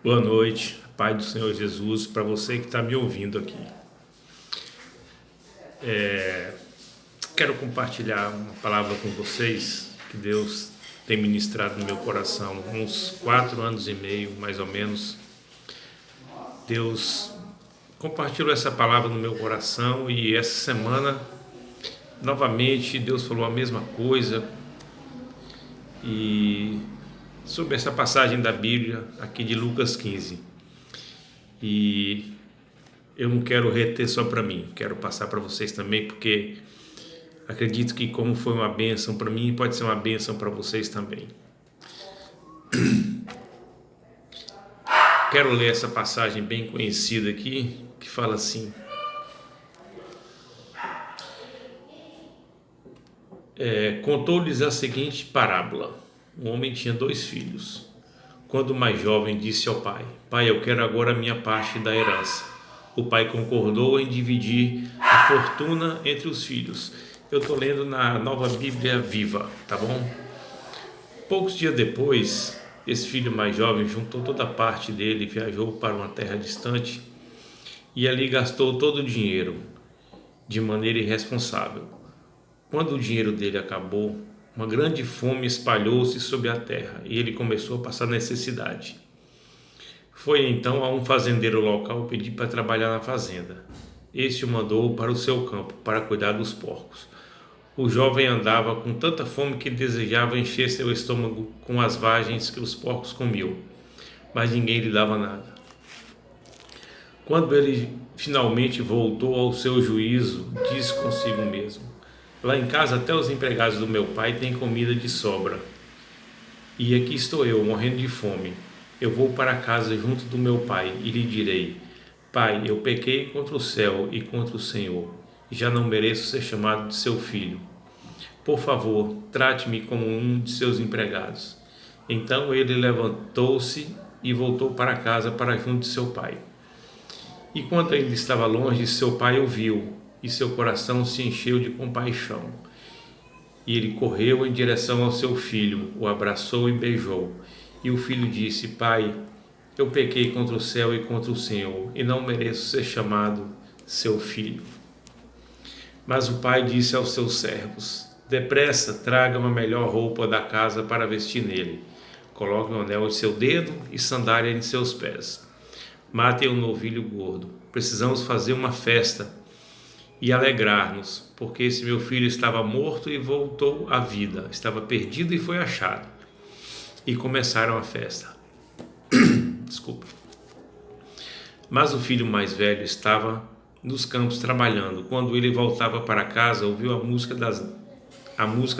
Boa noite, Pai do Senhor Jesus, para você que está me ouvindo aqui. Quero compartilhar uma palavra com vocês que Deus tem ministrado no meu coração há uns 4 anos e meio, mais ou menos. Deus compartilhou essa palavra no meu coração e essa semana, novamente, Deus falou a mesma coisa e sobre essa passagem da Bíblia aqui de Lucas 15. E eu não quero reter só para mim, quero passar para vocês também, porque acredito que como foi uma bênção para mim, pode ser uma bênção para vocês também. Quero ler essa passagem bem conhecida aqui, que fala assim: contou-lhes a seguinte parábola. Um homem tinha 2 filhos. Quando o mais jovem disse ao pai: Pai, eu quero agora a minha parte da herança. O pai concordou em dividir a fortuna entre os filhos. Eu estou lendo na Nova Bíblia Viva, tá bom? Poucos dias depois, esse filho mais jovem juntou toda a parte dele, viajou para uma terra distante e ali gastou todo o dinheiro de maneira irresponsável. Quando o dinheiro dele acabou, uma grande fome espalhou-se sobre a terra e ele começou a passar necessidade. Foi então a um fazendeiro local pedir para trabalhar na fazenda. Este o mandou para o seu campo para cuidar dos porcos. O jovem andava com tanta fome que desejava encher seu estômago com as vagens que os porcos comiam, mas ninguém lhe dava nada. Quando ele finalmente voltou ao seu juízo, disse consigo mesmo: Lá em casa até os empregados do meu pai têm comida de sobra. E aqui estou eu, morrendo de fome. Eu vou para casa junto do meu pai e lhe direi: Pai, eu pequei contra o céu e contra o Senhor, e já não mereço ser chamado de seu filho. Por favor, trate-me como um de seus empregados. Então ele levantou-se e voltou para casa para junto de seu pai. E quando ainda estava longe, seu pai o viu, e seu coração se encheu de compaixão. E ele correu em direção ao seu filho, o abraçou e beijou. E o filho disse: Pai, eu pequei contra o céu e contra o Senhor, e não mereço ser chamado seu filho. Mas o pai disse aos seus servos: Depressa, traga uma melhor roupa da casa para vestir nele. Coloque um anel em seu dedo e sandália em seus pés. Matem um novilho gordo. Precisamos fazer uma festa e alegrar-nos, porque esse meu filho estava morto e voltou à vida, estava perdido e foi achado. E começaram a festa. Desculpa. Mas o filho mais velho estava nos campos trabalhando. Quando ele voltava para casa, ouviu a música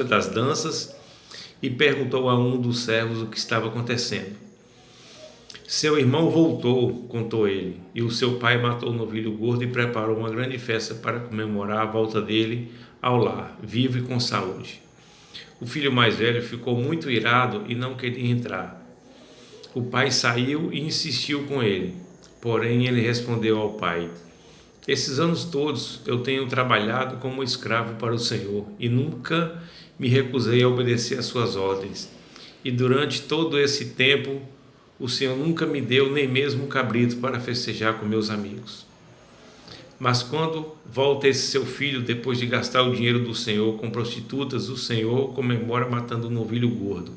das danças e perguntou a um dos servos o que estava acontecendo. Seu irmão voltou, contou ele, e o seu pai matou o novilho gordo e preparou uma grande festa para comemorar a volta dele ao lar, vivo e com saúde. O filho mais velho ficou muito irado e não queria entrar. O pai saiu e insistiu com ele, porém ele respondeu ao pai: Esses anos todos eu tenho trabalhado como escravo para o Senhor e nunca me recusei a obedecer às suas ordens. E durante todo esse tempo o Senhor nunca me deu nem mesmo um cabrito para festejar com meus amigos. Mas quando volta esse seu filho, depois de gastar o dinheiro do Senhor com prostitutas, o Senhor comemora matando um novilho gordo.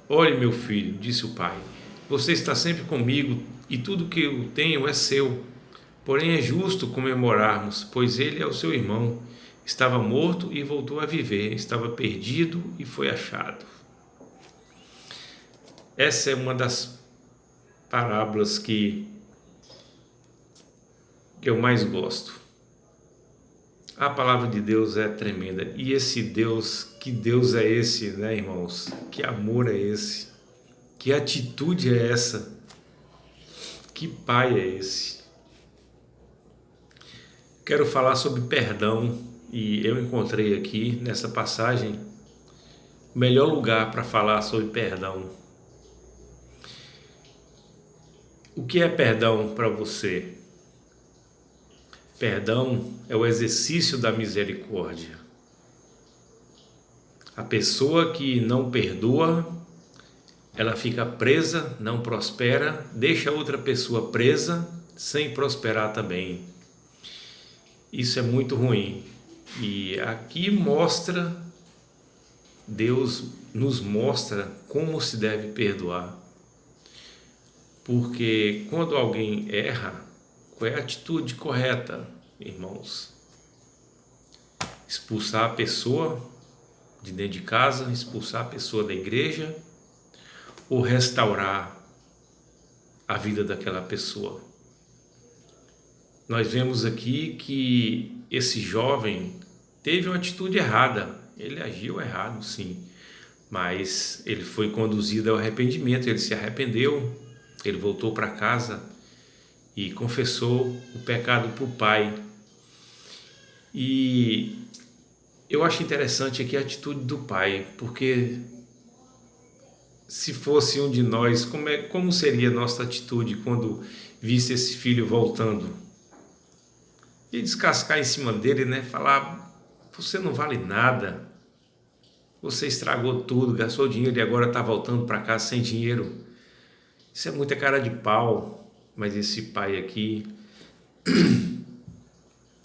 Olhe, meu filho, disse o pai, você está sempre comigo e tudo que eu tenho é seu. Porém é justo comemorarmos, pois ele é o seu irmão. Estava morto e voltou a viver, estava perdido e foi achado. Essa é uma das parábolas que eu mais gosto. A palavra de Deus é tremenda. E esse Deus, que Deus é esse, né, irmãos? Que amor é esse? Que atitude é essa? Que pai é esse? Quero falar sobre perdão e eu encontrei aqui nessa passagem o melhor lugar para falar sobre perdão. O que é perdão para você? Perdão é o exercício da misericórdia. A pessoa que não perdoa ela fica presa, não prospera, deixa outra pessoa presa, sem prosperar também. Isso é muito ruim. E aqui Deus nos mostra como se deve perdoar. Porque quando alguém erra, qual é a atitude correta, irmãos? Expulsar a pessoa de dentro de casa, expulsar a pessoa da igreja ou restaurar a vida daquela pessoa? Nós vemos aqui que esse jovem teve uma atitude errada, ele agiu errado, sim, mas ele foi conduzido ao arrependimento, ele se arrependeu, ele voltou para casa e confessou o pecado para o pai. E eu acho interessante aqui a atitude do pai, porque se fosse um de nós, como seria a nossa atitude quando visse esse filho voltando? E descascar em cima dele, né? Falar, você não vale nada, você estragou tudo, gastou dinheiro e agora está voltando para casa sem dinheiro. Isso é muita cara de pau. Mas esse pai aqui,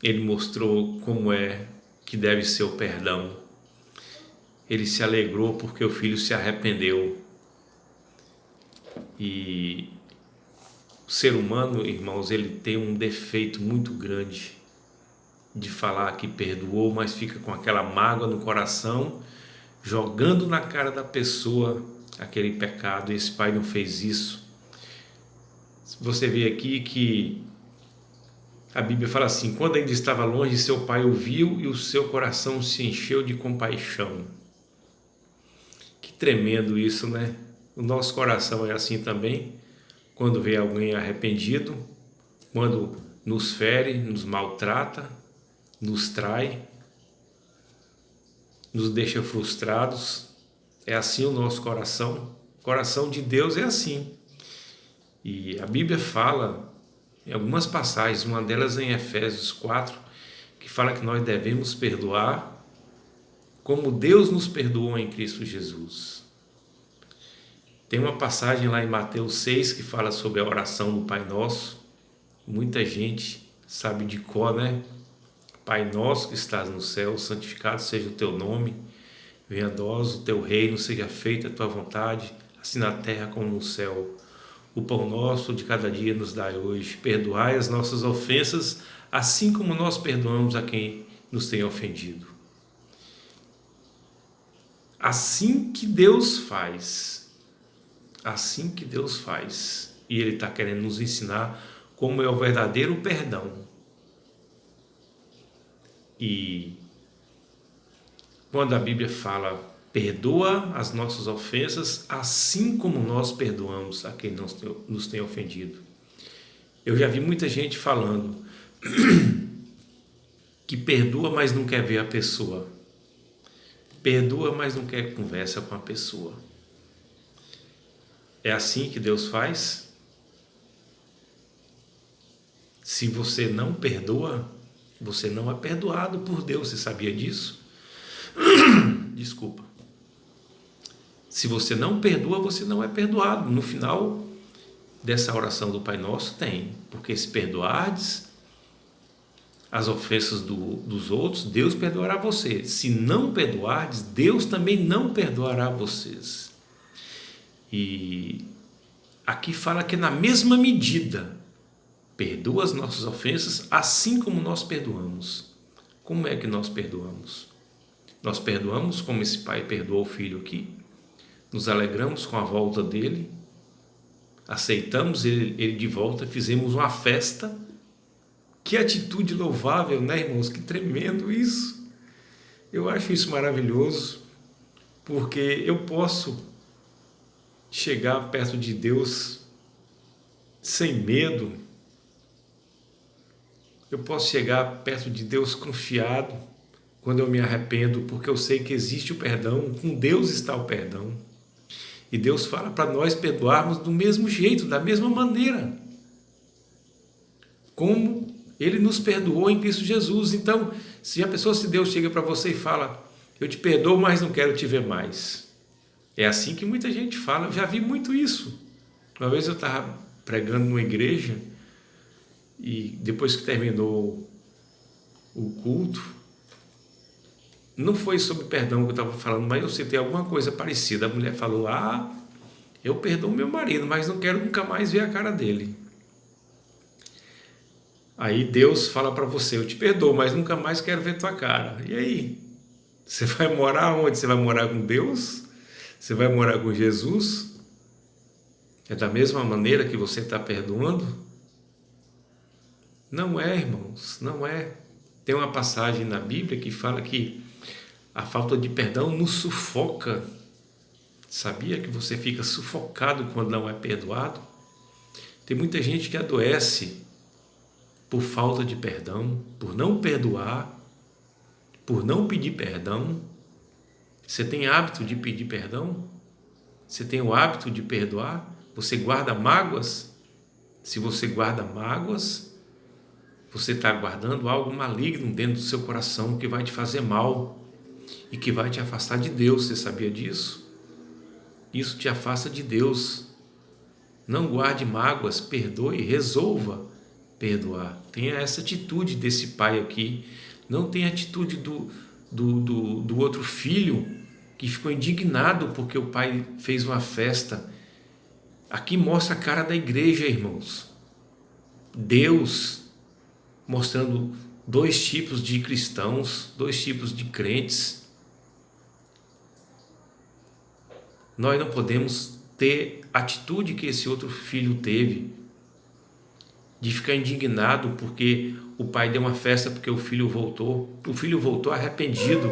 ele mostrou como é que deve ser o perdão. Ele se alegrou porque o filho se arrependeu. E o ser humano, irmãos, ele tem um defeito muito grande de falar que perdoou, mas fica com aquela mágoa no coração, jogando na cara da pessoa aquele pecado. E esse pai não fez isso. Você vê aqui que a Bíblia fala assim: quando ainda estava longe, seu pai o viu e o seu coração se encheu de compaixão. Que tremendo isso, né? O nosso coração é assim também, quando vê alguém arrependido, quando nos fere, nos maltrata, nos trai, nos deixa frustrados. É assim o nosso coração. O coração de Deus é assim. E a Bíblia fala em algumas passagens, uma delas em Efésios 4, que fala que nós devemos perdoar como Deus nos perdoou em Cristo Jesus. Tem uma passagem lá em Mateus 6 que fala sobre a oração do Pai Nosso. Muita gente sabe de cor, né? Pai nosso que estás no céu, santificado seja o teu nome, venha a nós o teu reino, seja feita a tua vontade, assim na terra como no céu. O pão nosso de cada dia nos dai hoje. Perdoai as nossas ofensas, assim como nós perdoamos a quem nos tem ofendido. Assim que Deus faz. Assim que Deus faz. E Ele está querendo nos ensinar como é o verdadeiro perdão. E quando a Bíblia fala: perdoa as nossas ofensas, assim como nós perdoamos a quem nos tem ofendido. Eu já vi muita gente falando que perdoa, mas não quer ver a pessoa. Perdoa, mas não quer conversa com a pessoa. É assim que Deus faz? Se você não perdoa, você não é perdoado por Deus. Você sabia disso? Desculpa. Se você não perdoa, você não é perdoado. No final dessa oração do Pai Nosso tem, porque se perdoardes as ofensas dos outros, Deus perdoará você. Se não perdoardes, Deus também não perdoará vocês. E aqui fala que na mesma medida, perdoa as nossas ofensas, assim como nós perdoamos. Como é que nós perdoamos? Nós perdoamos como esse pai perdoou o filho aqui. Nos alegramos com a volta dele, aceitamos ele de volta, fizemos uma festa. Que atitude louvável, né, irmãos? Que tremendo isso. Eu acho isso maravilhoso, porque eu posso chegar perto de Deus sem medo. Eu posso chegar perto de Deus confiado quando eu me arrependo, porque eu sei que existe o perdão, com Deus está o perdão. E Deus fala para nós perdoarmos do mesmo jeito, da mesma maneira, como Ele nos perdoou em Cristo Jesus. Então, se Deus chega para você e fala: eu te perdoo, mas não quero te ver mais. É assim que muita gente fala, eu já vi muito isso. Uma vez eu estava pregando numa igreja e depois que terminou o culto, não foi sobre perdão que eu estava falando, mas eu citei alguma coisa parecida. A mulher falou, eu perdoo meu marido, mas não quero nunca mais ver a cara dele. Aí Deus fala para você, eu te perdoo, mas nunca mais quero ver tua cara. E aí? Você vai morar onde? Você vai morar com Deus? Você vai morar com Jesus? É da mesma maneira que você está perdoando? Não é, irmãos, não é. Tem uma passagem na Bíblia que fala que a falta de perdão nos sufoca. Sabia que você fica sufocado quando não é perdoado? Tem muita gente que adoece por falta de perdão, por não perdoar, por não pedir perdão. Você tem hábito de pedir perdão? Você tem o hábito de perdoar? Você guarda mágoas? Se você guarda mágoas, você está guardando algo maligno dentro do seu coração que vai te fazer mal e que vai te afastar de Deus. Você sabia disso? Isso te afasta de Deus. Não guarde mágoas, perdoe, resolva perdoar. Tenha essa atitude desse pai aqui. Não tenha a atitude do outro filho que ficou indignado porque o pai fez uma festa. Aqui mostra a cara da igreja, irmãos. Deus mostrando dois tipos de cristãos, dois tipos de crentes. Nós não podemos ter a atitude que esse outro filho teve, de ficar indignado porque o pai deu uma festa porque o filho voltou. O filho voltou arrependido.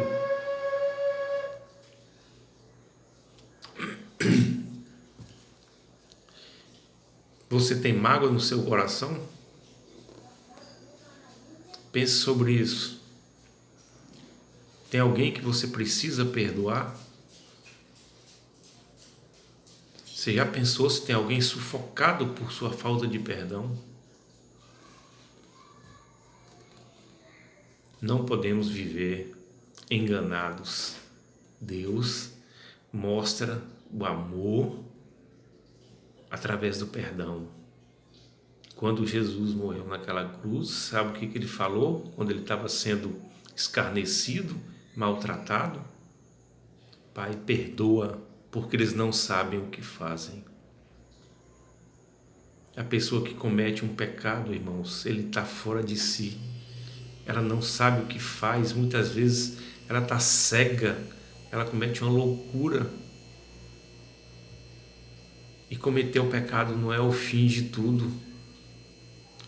Você tem mágoa no seu coração? Pense sobre isso. Tem alguém que você precisa perdoar? Você já pensou se tem alguém sufocado por sua falta de perdão? Não podemos viver enganados. Deus mostra o amor através do perdão. Quando Jesus morreu naquela cruz, sabe o que ele falou? Quando ele estava sendo escarnecido, maltratado? Pai, perdoa, porque eles não sabem o que fazem. A pessoa que comete um pecado, irmãos, ele está fora de si. Ela não sabe o que faz, muitas vezes ela está cega, ela comete uma loucura. E cometer o pecado não é o fim de tudo.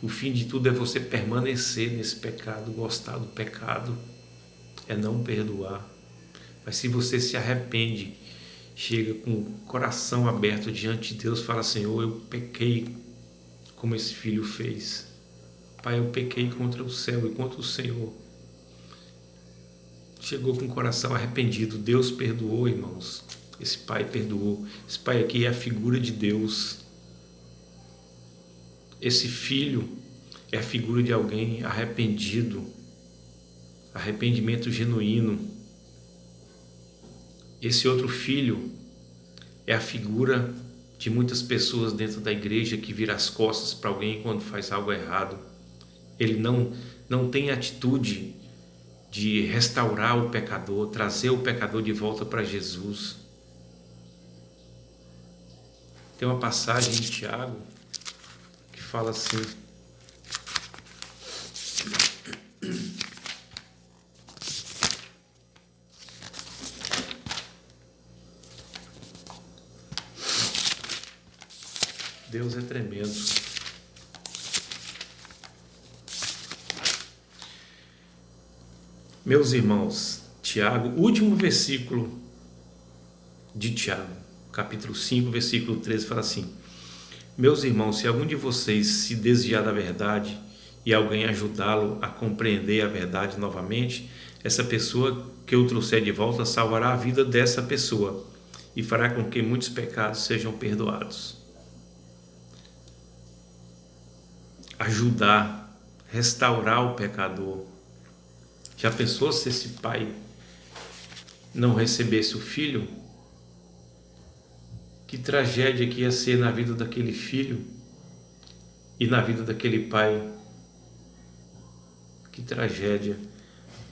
O fim de tudo é você permanecer nesse pecado, gostar do pecado, é não perdoar. Mas se você se arrepende, chega com o coração aberto diante de Deus, fala, Senhor, eu pequei como esse filho fez. Pai, eu pequei contra o céu e contra o Senhor. Chegou com o coração arrependido, Deus perdoou, irmãos. Esse pai perdoou. Esse pai aqui é a figura de Deus. Esse filho é a figura de alguém arrependido. Arrependimento genuíno. Esse outro filho é a figura de muitas pessoas dentro da igreja que vira as costas para alguém quando faz algo errado. Ele não tem atitude de restaurar o pecador, trazer o pecador de volta para Jesus. Tem uma passagem em Tiago que fala assim: Deus é tremendo. Meus irmãos, Tiago, último versículo de Tiago, capítulo 5, versículo 13, fala assim: meus irmãos, se algum de vocês se desviar da verdade e alguém ajudá-lo a compreender a verdade novamente, essa pessoa que eu trouxer de volta salvará a vida dessa pessoa e fará com que muitos pecados sejam perdoados. Ajudar, restaurar o pecador. Já pensou se esse pai não recebesse o filho? Que tragédia que ia ser na vida daquele filho e na vida daquele pai. Que tragédia.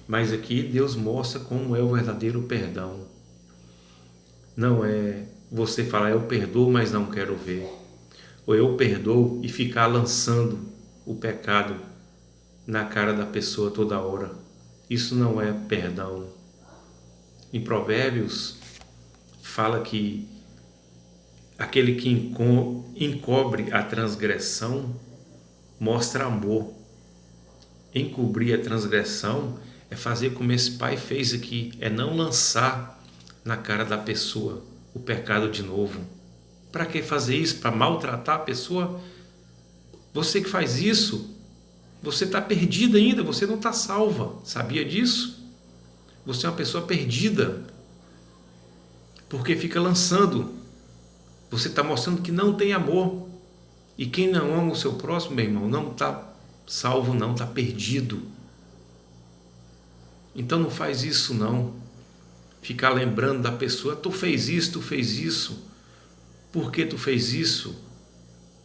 Mas aqui Deus mostra como é o verdadeiro perdão. Não é você falar eu perdoo, mas não quero ver. Ou eu perdoo e ficar lançando o pecado na cara da pessoa toda hora. Isso não é perdão. Em Provérbios fala que aquele que encobre a transgressão mostra amor. Encobrir a transgressão é fazer como esse pai fez aqui, é não lançar na cara da pessoa o pecado de novo. Para que fazer isso? Para maltratar a pessoa? Você que faz isso, você está perdida ainda, você não está salva. Sabia disso? Você é uma pessoa perdida, porque fica lançando. Você está mostrando que não tem amor. E quem não ama o seu próximo, meu irmão, não está salvo não, está perdido. Então não faz isso não. Ficar lembrando da pessoa, tu fez isso, tu fez isso. Por que tu fez isso?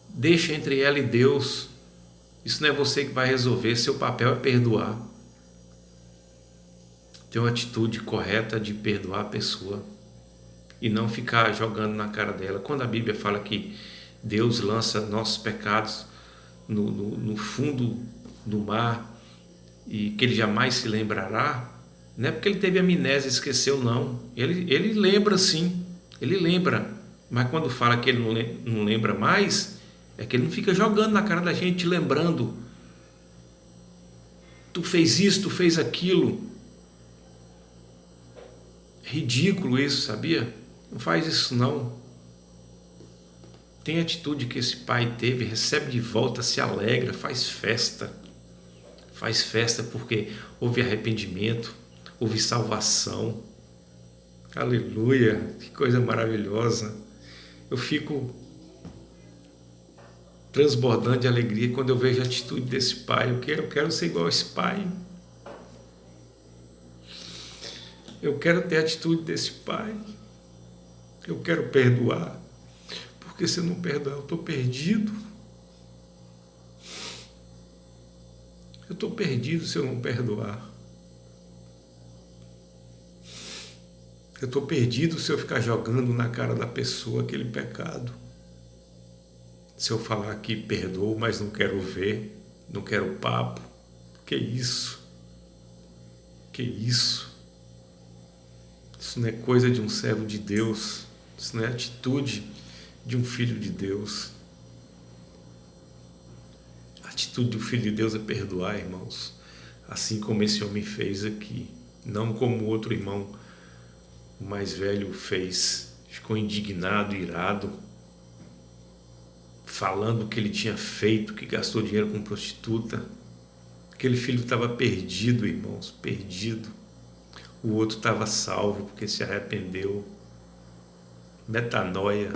Deixa entre ela e Deus. Isso não é você que vai resolver, seu papel é perdoar. Ter uma atitude correta de perdoar a pessoa e não ficar jogando na cara dela. Quando a Bíblia fala que Deus lança nossos pecados no fundo do mar e que Ele jamais se lembrará, não é porque Ele teve amnésia e esqueceu, não. Ele lembra sim, Ele lembra, mas quando fala que Ele não lembra mais, é que Ele não fica jogando na cara da gente, lembrando. Tu fez isso, tu fez aquilo. Ridículo isso, sabia? Não faz isso não. Tem a atitude que esse pai teve, recebe de volta, se alegra, faz festa. Faz festa porque houve arrependimento, houve salvação. Aleluia, que coisa maravilhosa. Eu fico transbordando de alegria quando eu vejo a atitude desse pai. Eu quero ser igual a esse pai. Eu quero ter a atitude desse pai. Eu quero perdoar. Porque se eu não perdoar, eu estou perdido. Eu estou perdido se eu não perdoar. Eu estou perdido se eu ficar jogando na cara da pessoa aquele pecado. Se eu falar que perdoo, mas não quero ver, não quero papo. Que isso? Que isso? Isso não é coisa de um servo de Deus. Isso não é atitude de um filho de Deus. A atitude do filho de Deus é perdoar, irmãos. Assim como esse homem fez aqui. Não como o outro irmão, o mais velho, fez. Ficou indignado, irado, falando o que ele tinha feito, que gastou dinheiro com prostituta. Aquele filho estava perdido, irmãos, perdido. O outro estava salvo porque se arrependeu. Metanoia,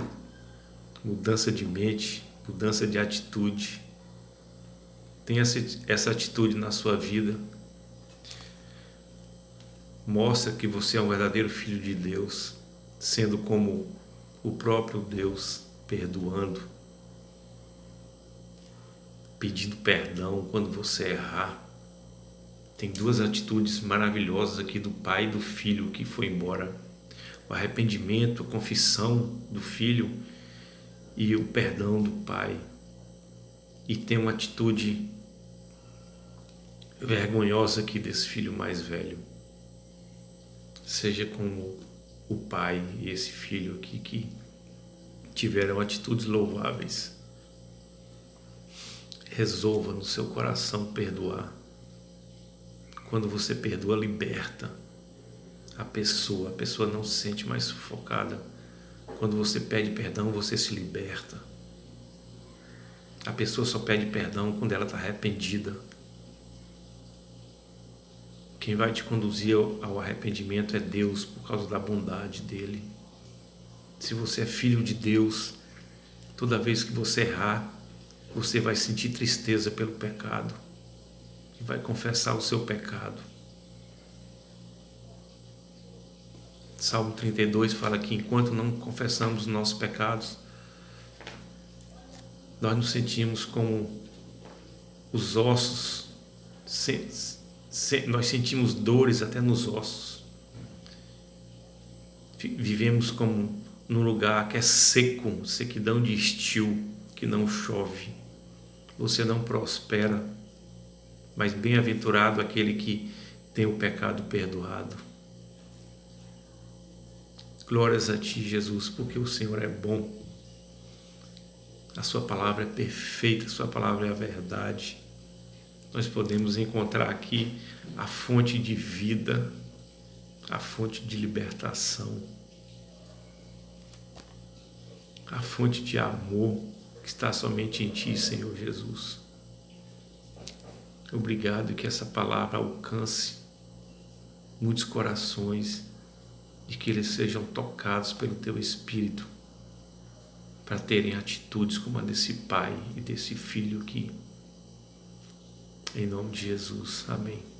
mudança de mente, mudança de atitude. Tenha essa atitude na sua vida. Mostra que você é um verdadeiro filho de Deus, sendo como o próprio Deus, perdoando, pedindo perdão quando você errar. Tem duas atitudes maravilhosas aqui do pai e do filho que foi embora. O arrependimento, a confissão do filho e o perdão do pai. E tem uma atitude vergonhosa aqui desse filho mais velho. Seja como o pai e esse filho aqui que tiveram atitudes louváveis. Resolva no seu coração perdoar. Quando você perdoa, liberta a pessoa não se sente mais sufocada. Quando você pede perdão, você se liberta. A pessoa só pede perdão quando ela está arrependida. Quem vai te conduzir ao arrependimento é Deus, por causa da bondade dele. Se você é filho de Deus, toda vez que você errar, você vai sentir tristeza pelo pecado e vai confessar o seu pecado. Salmo 32 fala que enquanto não confessamos os nossos pecados, nós nos sentimos como os ossos, nós sentimos dores até nos ossos. Vivemos como num lugar que é seco, sequidão de estio, que não chove. Você não prospera, mas bem-aventurado aquele que tem o pecado perdoado. Glórias a Ti, Jesus, porque o Senhor é bom. A Sua palavra é perfeita, a Sua palavra é a verdade. Nós podemos encontrar aqui a fonte de vida, a fonte de libertação, a fonte de amor que está somente em Ti, Senhor Jesus. Obrigado que essa palavra alcance muitos corações e que eles sejam tocados pelo Teu Espírito para terem atitudes como a desse pai e desse filho aqui. Em nome de Jesus. Amém.